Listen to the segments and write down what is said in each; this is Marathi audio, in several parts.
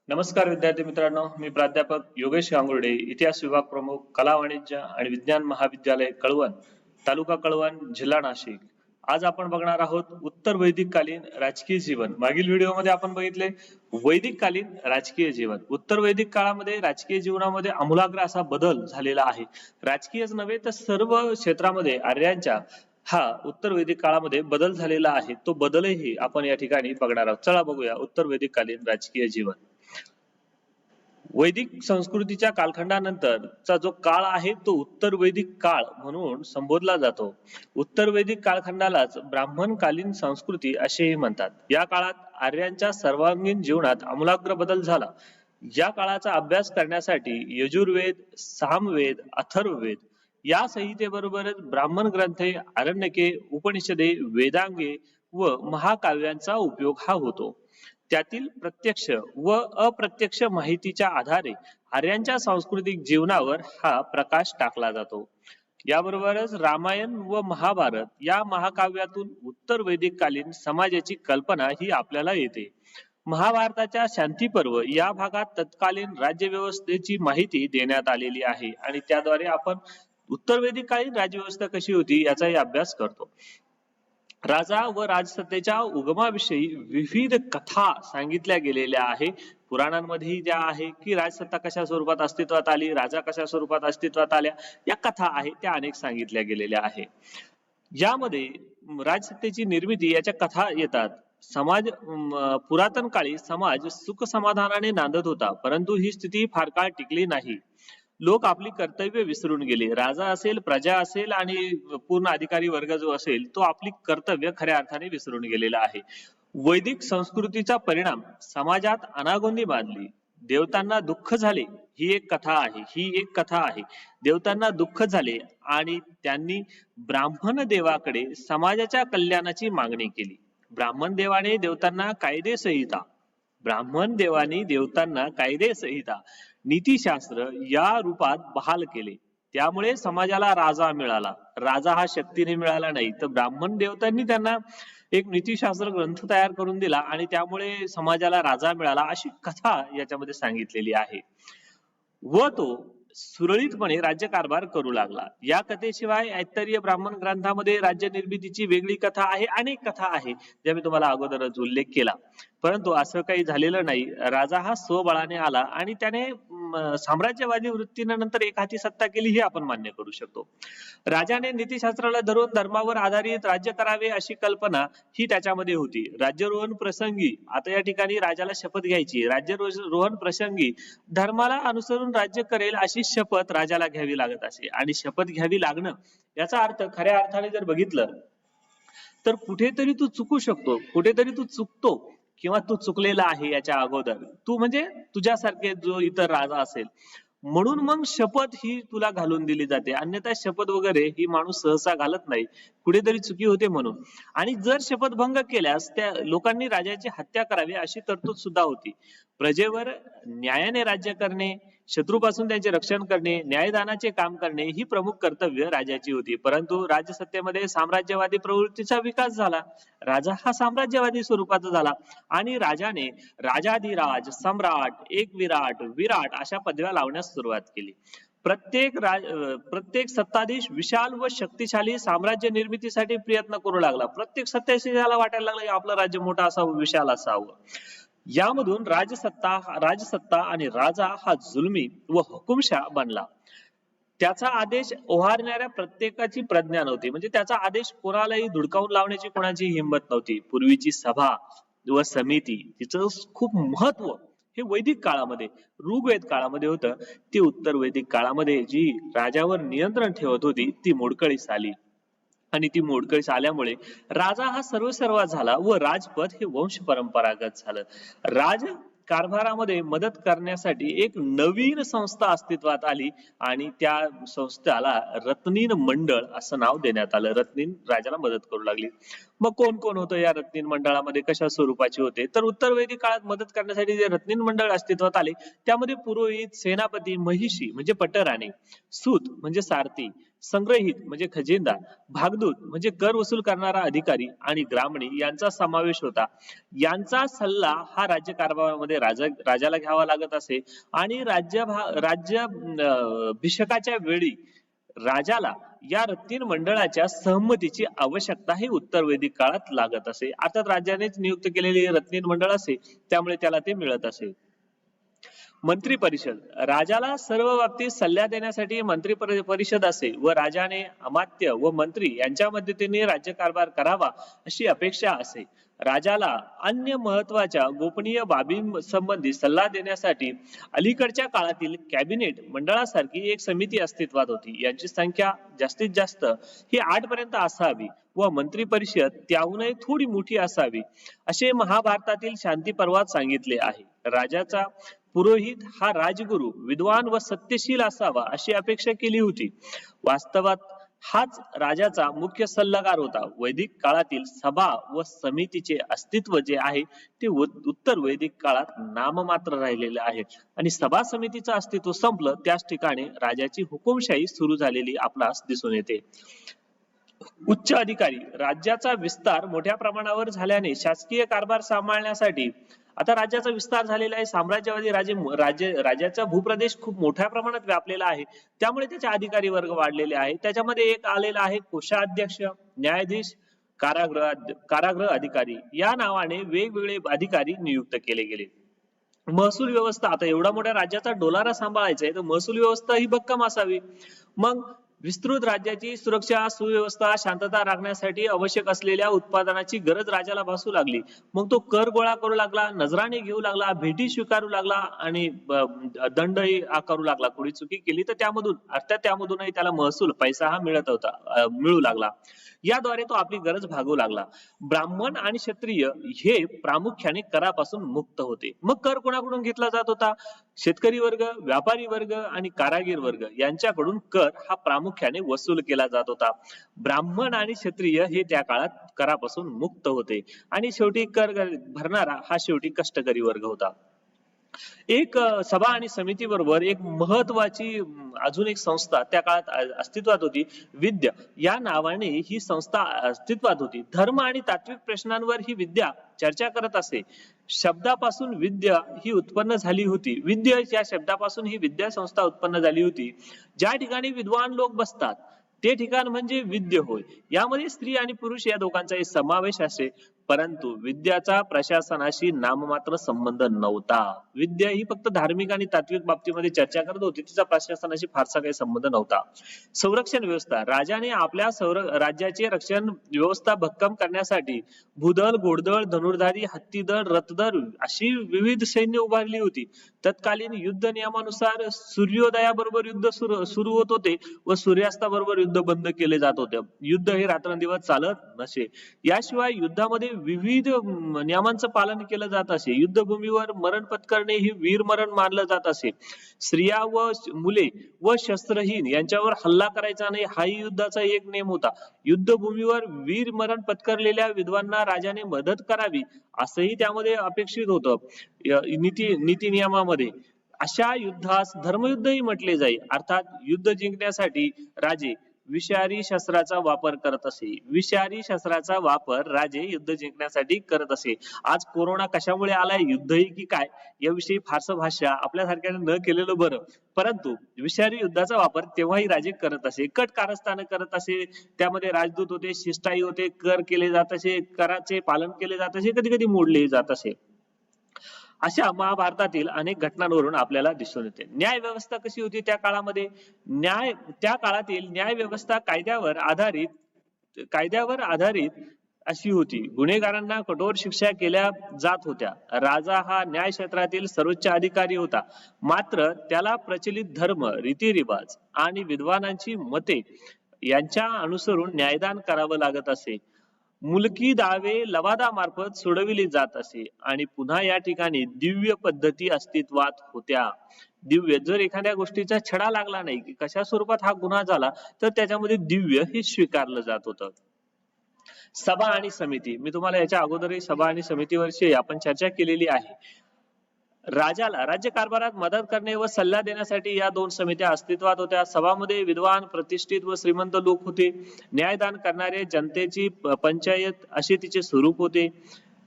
नमस्कार विद्यार्थी मित्रांनो, मी प्राध्यापक योगेश गांगुर्डे, इतिहास विभाग प्रमुख, कला वाणिज्य आणि विज्ञान महाविद्यालय कळवण, तालुका कळवण, जिल्हा नाशिक. आज आपण बघणार आहोत उत्तर वैदिक कालीन राजकीय जीवन. मागील व्हिडिओमध्ये आपण बघितले वैदिक कालीन राजकीय जीवन. उत्तर वैदिक काळामध्ये राजकीय जीवनामध्ये आमूलाग्र असा बदल झालेला आहे. राजकीयच नव्हे तर सर्व क्षेत्रामध्ये आर्यांच्या हा उत्तर वैदिक काळामध्ये बदल झालेला आहे. तो बदलही आपण या ठिकाणी बघणार आहोत. चला बघूया उत्तर वैदिक कालीन राजकीय जीवन. वैदिक संस्कृतीच्या कालखंडानंतरचा जो काळ आहे तो उत्तर वैदिक काळ म्हणून संबोधला जातो. उत्तर वैदिक कालखंडालाच ब्राह्मणकालीन संस्कृती असेही म्हणतात. या काळात आर्यांच्या सर्वांगीण जीवनात आमूलाग्र बदल झाला. या काळाचा अभ्यास करण्यासाठी यजुर्वेद, सामवेद, अथर्ववेद या संहितेबरोबरच ब्राह्मण ग्रंथे, आरण्यके, उपनिषदे, वेदांगे व महाकाव्यांचा उपयोग हा होतो. त्यातील प्रत्यक्ष व अप्रत्यक्ष माहितीच्या आधारे आर्यांच्या सांस्कृतिक जीवनावर हा प्रकाश टाकला जातो. याबरोबरच रामायण व महाभारत या महाकाव्यातून उत्तर वैदिक कालीन समाजाची कल्पना ही आपल्याला येते. महाभारताच्या शांती पर्व या भागात तत्कालीन राज्य व्यवस्थेची माहिती देण्यात आलेली आहे आणि त्याद्वारे आपण उत्तर वैदिक कालीन राज्यव्यवस्था कशी होती याचाही अभ्यास करतो. राजा व राजसत्तेच्या उगमाविषयी विविध कथा सांगितल्या गेलेल्या आहे. पुराणांमध्येही त्या आहे की राजसत्ता कशा स्वरूपात अस्तित्वात आली, राजा कशा स्वरूपात अस्तित्वात आल्या, या कथा आहेत त्या अनेक सांगितल्या गेलेल्या आहे. यामध्ये राजसत्तेची निर्मिती याच्या कथा येतात. समाज पुरातन काळी समाज सुख समाधानाने नांदत होता, परंतु ही स्थिती फार काळ टिकली नाही. लोक आपली कर्तव्य विसरून गेले. राजा असेल, प्रजा असेल आणि पूर्ण अधिकारी वर्ग जो असेल तो आपली कर्तव्य खऱ्या अर्थाने विसरून गेलेला आहे. वैदिक संस्कृतीचा परिणाम समाजात अनागोंदी बांधली. देवतांना दुःख झाले ही एक कथा आहे. देवतांना दुःख झाले आणि त्यांनी ब्राह्मण देवाकडे समाजाच्या कल्याणाची मागणी केली. ब्राह्मण देवाने देवतांना कायदे संहिता, नीतिशास्त्र या रूपात बहाल केले. त्यामुळे समाजाला राजा मिळाला. राजा हा शक्तीने मिळाला नाही, तर ब्राह्मण देवतांनी त्यांना एक नीतिशास्त्र ग्रंथ तयार करून दिला आणि त्यामुळे समाजाला राजा मिळाला अशी कथा याच्यामध्ये सांगितलेली आहे. व तो सुरळीतपणे राज्यकारभार करू लागला. या कथेशिवाय ऐतरेय ब्राह्मण ग्रंथामध्ये राज्य निर्मितीची वेगळी कथा आहे. अनेक कथा आहे ज्या मी तुम्हाला अगोदरच उल्लेख केला, परंतु असं काही झालेलं नाही. राजा हा स्वबळाने आला आणि त्याने साम्राज्यवादी वृत्तीने नंतर एकहाती सत्ता केली हे आपण मान्य करू शकतो. राजाने नीतिशास्त्राला धरून धर्मावर आधारित राज्य करावे अशी कल्पना ही त्याच्यामध्ये होती. राज्यारोहण प्रसंगी आता या ठिकाणी राजाला शपथ घ्यायची. राज्यारोहण प्रसंगी धर्माला अनुसरून राज्य करेल अशी शपथ राजाला घ्यावी लागत असे. आणि शपथ घ्यावी लागणं याचा अर्थ खऱ्या अर्थाने जर बघितलं तर कुठेतरी तू चुकू शकतो, कुठेतरी तू चुकतो किंवा तू चुकलेला आहे याच्या अगोदर, तू म्हणजे तुझ्यासारखे जो इतर राजा असेल, म्हणून मग शपथ ही तुला घालून दिली जाते. अन्यथा शपथ वगैरे ही माणूस सहसा घालत नाही, कुठेतरी चुकी होते म्हणून. आणि जर शपथभंग केल्यास त्या लोकांनी राजाची हत्या करावी अशी तरतूद सुद्धा होती. प्रजेवर न्यायाने राज्य करणे, शत्रूपासून त्यांचे रक्षण करणे, न्यायदानाचे काम करणे ही प्रमुख कर्तव्य राजाची होती. परंतु राज्यसत्तेमध्ये साम्राज्यवादी प्रवृत्तीचा विकास झाला. राजा हा साम्राज्यवादी स्वरूपाचा झाला आणि राजाने राजाधिराज, सम्राट, एक विराट, विराट अशा पदव्या लावण्यास सुरुवात केली. प्रत्येक सत्ताधीश विशाल व शक्तिशाली साम्राज्य निर्मितीसाठी प्रयत्न करू लागला. प्रत्येक सत्ताधीशाला वाटायला लागला की आपलं राज्य मोठं असावं, विशाल असावं. यामधून राजसत्ता आणि राजा हा जुलमी व हुकुमशाह बनला. त्याचा आदेश ओहारणाऱ्या प्रत्येकाची प्रज्ञा नव्हती. म्हणजे त्याचा आदेश कोणालाही धुडकावून लावण्याची कोणाची हिंमत नव्हती. पूर्वीची सभा व समिती तिचं खूप महत्व हे वैदिक काळामध्ये, ऋग्वेद काळामध्ये होतं. ती उत्तर वैदिक काळामध्ये जी राजावर नियंत्रण ठेवत होती ती मोडकळीस आली. आणि ती मोडकळीस आल्यामुळे राजा हा सर्वसर्वा झाला व राजपद हे वंश परंपरागत झालं. राज कारभारामध्ये मदत करण्यासाठी एक नवीन संस्था अस्तित्वात आली आणि त्या संस्थेला रत्नीन मंडळ असं नाव देण्यात आलं. रत्नीन राजाला मदत करू लागली. मग कोण कोण होतं या रत्नीन मंडळामध्ये, कशा स्वरूपाचे होते, तर उत्तर वैदिक काळात मदत करण्यासाठी जे रत्नीन मंडळ अस्तित्वात आले त्यामध्ये पुरोहित, सेनापती, महिषी म्हणजे पटराणी, सूत म्हणजे सारथी, संग्रहित म्हणजे खजिनदार, भागदूत म्हणजे कर वसूल करणारा अधिकारी आणि ग्रामणी यांचा समावेश होता. यांचा सल्ला हा राज्यकारभारामध्ये राजाला घ्यावा लागत असे आणि राज्याभिषेकाच्या वेळी राजाला या रत्तीन मंडळाच्या सहमतीची आवश्यकता ही उत्तर वैदिक काळात लागत असे. अर्थात राज्यानेच नियुक्त केलेले रत्नीन मंडळ असे, त्यामुळे त्याला ते मिळत असे. मंत्री परिषद, राजाला सर्व बाबतीत सल्ला देण्यासाठी मंत्री परिषद असे व राजाने अमात्य व मंत्री यांच्या मदतीने राज्यकारभार करावा अशी अपेक्षा असे. राजाला अन्य महत्वाच्या गोपनीय बाबींसंबंधी सल्ला देण्यासाठी अलीकडच्या काळातील कॅबिनेट मंडळासारखी एक समिती अस्तित्वात होती. यांची संख्या जास्तीत जास्त ही 8 पर्यंत असावी व मंत्री परिषद त्याहूनही थोडी मोठी असावी असे महाभारतातील शांती पर्वात सांगितले आहे. राजाचा पुरोहित हा राजगुरू विद्वान व सत्यशील असावा अशी अपेक्षा केली होती. वास्तवात हाच राजाचा मुख्य सल्लागार होता. वैदिक काळातील सभा व समितीचे अस्तित्व जे आहे ते उत्तर वैदिक काळात नाममात्र राहिलेले आहे आणि सभा समितीचं अस्तित्व संपलं त्याच ठिकाणी राजाची हुकुमशाही सुरू झालेली आपणास दिसून येते. उच्च अधिकारी, राज्याचा विस्तार मोठ्या प्रमाणावर झाल्याने शासकीय कारभार सांभाळण्यासाठी आता राज्याचा विस्तार झालेला आहे. साम्राज्यवादी राज्याचा भूप्रदेश खूप मोठ्या प्रमाणात व्यापलेला आहे, त्यामुळे त्याचे अधिकारी वर्ग वाढलेले आहे. त्याच्यामध्ये एक आलेला आहे कोषाध्यक्ष, न्यायाधीश, कारागृह अधिकारी या नावाने वेगवेगळे अधिकारी नियुक्त केले गेले. महसूल व्यवस्था, आता एवढा मोठ्या राज्याचा डोलारा सांभाळायचा आहे तर महसूल व्यवस्था ही भक्कम असावी. मग विस्तृत राज्याची सुरक्षा, सुव्यवस्था, शांतता राखण्यासाठी आवश्यक असलेल्या उत्पादनाची गरज राजाला भासू लागली. मग तो कर गोळा करू लागला, नजराणे घेऊ लागला, भेटी स्वीकारू लागला आणि दंडही आकारू लागला. कोणी चुकी केली तर त्यामधूनही त्याला महसूल, पैसा हा मिळू लागला. याद्वारे तो आपली गरज भागवू लागला. ब्राह्मण आणि क्षत्रिय हे प्रामुख्याने करापासून मुक्त होते. मग कर कोणाकडून घेतला जात होता? शेतकरी वर्ग, व्यापारी वर्ग आणि कारागीर वर्ग यांच्याकडून कर हा प्रामुख्याने वसूल केला जात होता. ब्राह्मण आणि क्षत्रिय हे त्या काळात करापासून मुक्त होते आणि शेवटी कर भरणारा हा शेवटी कष्टकरी वर्ग होता. एक सभा आणि समिती बरोबर एक महत्वाची अजून एक संस्था त्या काळात अस्तित्वात होती. विद्या या नावाने ही संस्था अस्तित्वात होती. धर्म आणि तात्विक प्रश्नांवर ही विद्या चर्चा करत असे. शब्दापासून विद्या ही उत्पन्न झाली होती. विद्या या शब्दापासून ही विद्या संस्था उत्पन्न झाली होती. ज्या ठिकाणी विद्वान लोक बसतात ते ठिकाण म्हणजे विद्य होय. यामध्ये स्त्री आणि पुरुष या दोघांचाही समावेश असे, परंतु विद्याचा प्रशासनाशी नाममात्र संबंध नव्हता. विद्या ही फक्त धार्मिक आणि तात्विक बाबतीमध्ये चर्चा करत होती, तिचा प्रशासनाशी फारसा काही संबंध नव्हता. संरक्षण व्यवस्था, राजाने आपल्या राज्याचे रक्षण व्यवस्था भक्कम करण्यासाठी भूदल, घोडदळ, धनुर्धारी, हत्तीदळ, रथदळ अशी विविध सैन्य उभारली होती. तत्कालीन युद्ध नियमानुसार सूर्योदयाबरोबर युद्ध सुरू होत होते व सूर्यास्ताबरोबर युद्ध बंद केले जात होते. युद्ध हे रात्रंदिवस चालत नसे. याशिवाय युद्धामध्ये विविध नियमांचं पालन केलं जात असे. युद्धभूमीवर मरण पत्करणे ही वीर मरण मानलं जात असे. स्त्रिया व मुले व शस्त्रहीन यांच्यावर हल्ला करायचा नाही हाही युद्धाचा एक नियम होता. युद्धभूमीवर वीर मरण पत्करलेल्या विद्वांना राजाने मदत करावी असंही त्यामध्ये अपेक्षित होतं नीती नियमामध्ये. अशा युद्धास धर्मयुद्धही म्हटले जाईल. अर्थात युद्ध जिंकण्यासाठी राजे विषारी शस्त्राचा वापर करत असे. विषारी शस्त्राचा वापर राजे युद्ध जिंकण्यासाठी करत असे. आज कोरोना कशामुळे आलाय, युद्धही की काय याविषयी फारसं भाष्य आपल्यासारख्याने न केलेलं बरं, परंतु विषारी युद्धाचा वापर तेव्हाही राजे करत असे. कट कारस्थान करत असे. त्यामध्ये राजदूत होते, शिष्टाई होते, कर केले जात असे, कराचे पालन केले जात असे, कधी कधी मोडले जात असे. अशा महाभारतातील अनेक घटनांवरून आपल्याला दिसून येते. न्याय व्यवस्था कशी होती त्या काळामध्ये? त्या काळातील न्याय व्यवस्था कायद्यावर आधारित अशी होती. गुन्हेगारांना कठोर शिक्षा केल्या जात होत्या. राजा हा न्याय क्षेत्रातील सर्वोच्च अधिकारी होता. मात्र त्याला प्रचलित धर्म, रीतिरिवाज आणि विद्वानांची मते यांच्या अनुसरून न्यायदान करावं लागत असे. मुलकी दावे लवादामार्फत सोडविले जात असे आणि पुन्हा या ठिकाणी दिव्य पद्धती अस्तित्वात होत्या. दिव्य, जर एखाद्या गोष्टीचा छडा लागला नाही की कशा स्वरूपात हा गुन्हा झाला तर त्याच्यामध्ये दिव्य हे स्वीकारलं जात होतं. सभा आणि समिती, मी तुम्हाला याच्या अगोदरही सभा आणि समितीवरची आपण चर्चा केलेली आहे. राजाला राज्यकारभारात मदत करणे व सल्ला देण्यासाठी या दोन समित्या अस्तित्वात होत्या. सभामध्ये विद्वान, प्रतिष्ठित व श्रीमंत लोक होते. न्यायदान करणारे, जनतेची पंचायत असे तिचे स्वरूप होते.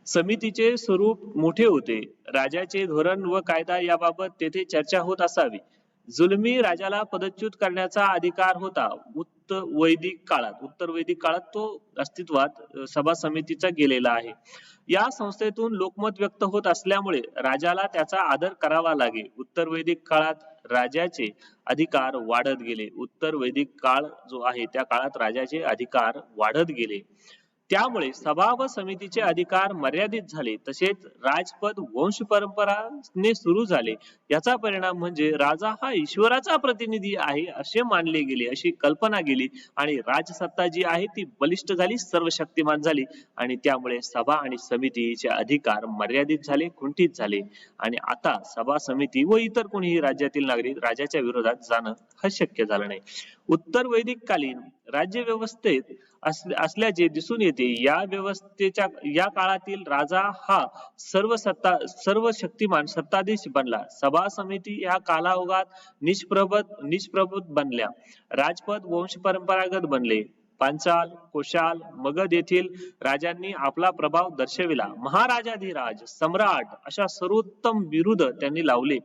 समितीचे स्वरूप मोठे होते. राजाचे धोरण व कायदा याबाबत तेथे चर्चा होत असावी. जुलमी राजाला पदच्युत करण्याचा अधिकार होता. उत्तर वैदिक काळात तो अस्तित्वात सभा समितीचा गेलेला आहे. या संस्थेतून लोकमत व्यक्त होत असल्यामुळे राजाला त्याचा आदर करावा लागे. उत्तर वैदिक काळात राजाचे अधिकार वाढत गेले. उत्तर वैदिक काळ जो आहे त्या काळात राजाचे अधिकार वाढत गेले. त्यामुळे सभा व समितीचे अधिकार मर्यादित झाले. तसेच राजपद वंश परंपराने सुरू झाले. याचा परिणाम म्हणजे राजा हा ईश्वराचा प्रतिनिधी आहे असे मानले गेले, अशी कल्पना गेली आणि राजसत्ता जी आहे ती बलिष्ठ झाली, सर्वशक्तिमान झाली आणि त्यामुळे सभा आणि समितीचे अधिकार मर्यादित झाले, खुंटीत झाले आणि आता सभा समिती व इतर कोणीही राज्यातील नागरिक राजाच्या विरोधात जाणं हा शक्य झालं नाही. उत्तर वैदिक कालीन राज्य व्यवस्थेत असल्याचे दिसून येते. या काळातील राजा हा सर्व शक्तिमान सत्ताधीश बनला. सभा समिती या कालावधीत निष्प्रभ बनल्या. राजपद वंश परंपरागत बनले. पांचाल, कोशाल, मगध येथील राजांनी आपला प्रभाव दर्शविला. महाराजाधिराज, सम्राट अशा सर्वोत्तम बिरुद त्यांनी लावले.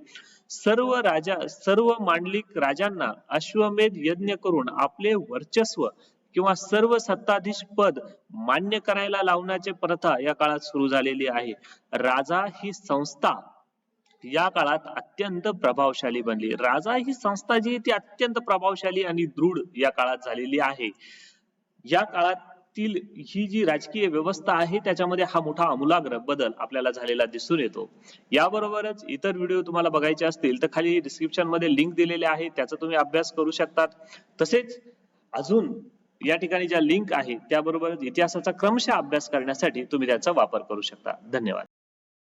सर्व मांडलिक राजांना अश्वमेध यज्ञ करून आपले वर्चस्व किंवा सर्व सत्ताधीश पद मान्य करायला लावण्याची प्रथा या काळात सुरू झालेली आहे. राजा ही संस्था या काळात अत्यंत प्रभावशाली बनली. राजा ही संस्था जी ती अत्यंत प्रभावशाली आणि दृढ या काळात झालेली आहे. या काळातील ही जी राजकीय व्यवस्था आहे त्याच्यामध्ये हा मोठा आमूलाग्र बदल आपल्याला झालेला दिसून येतो. याबरोबरच इतर व्हिडिओ तुम्हाला बघायचे असतील तर खाली डिस्क्रिप्शन मध्ये लिंक दिलेले आहे, त्याचा तुम्ही अभ्यास करू शकतात. तसेच अजून या ठिकाणी ज्या लिंक आहे त्याबरोबर इतिहासाचा क्रमशः अभ्यास करण्यासाठी तुम्ही त्याचा वापर करू शकता. धन्यवाद.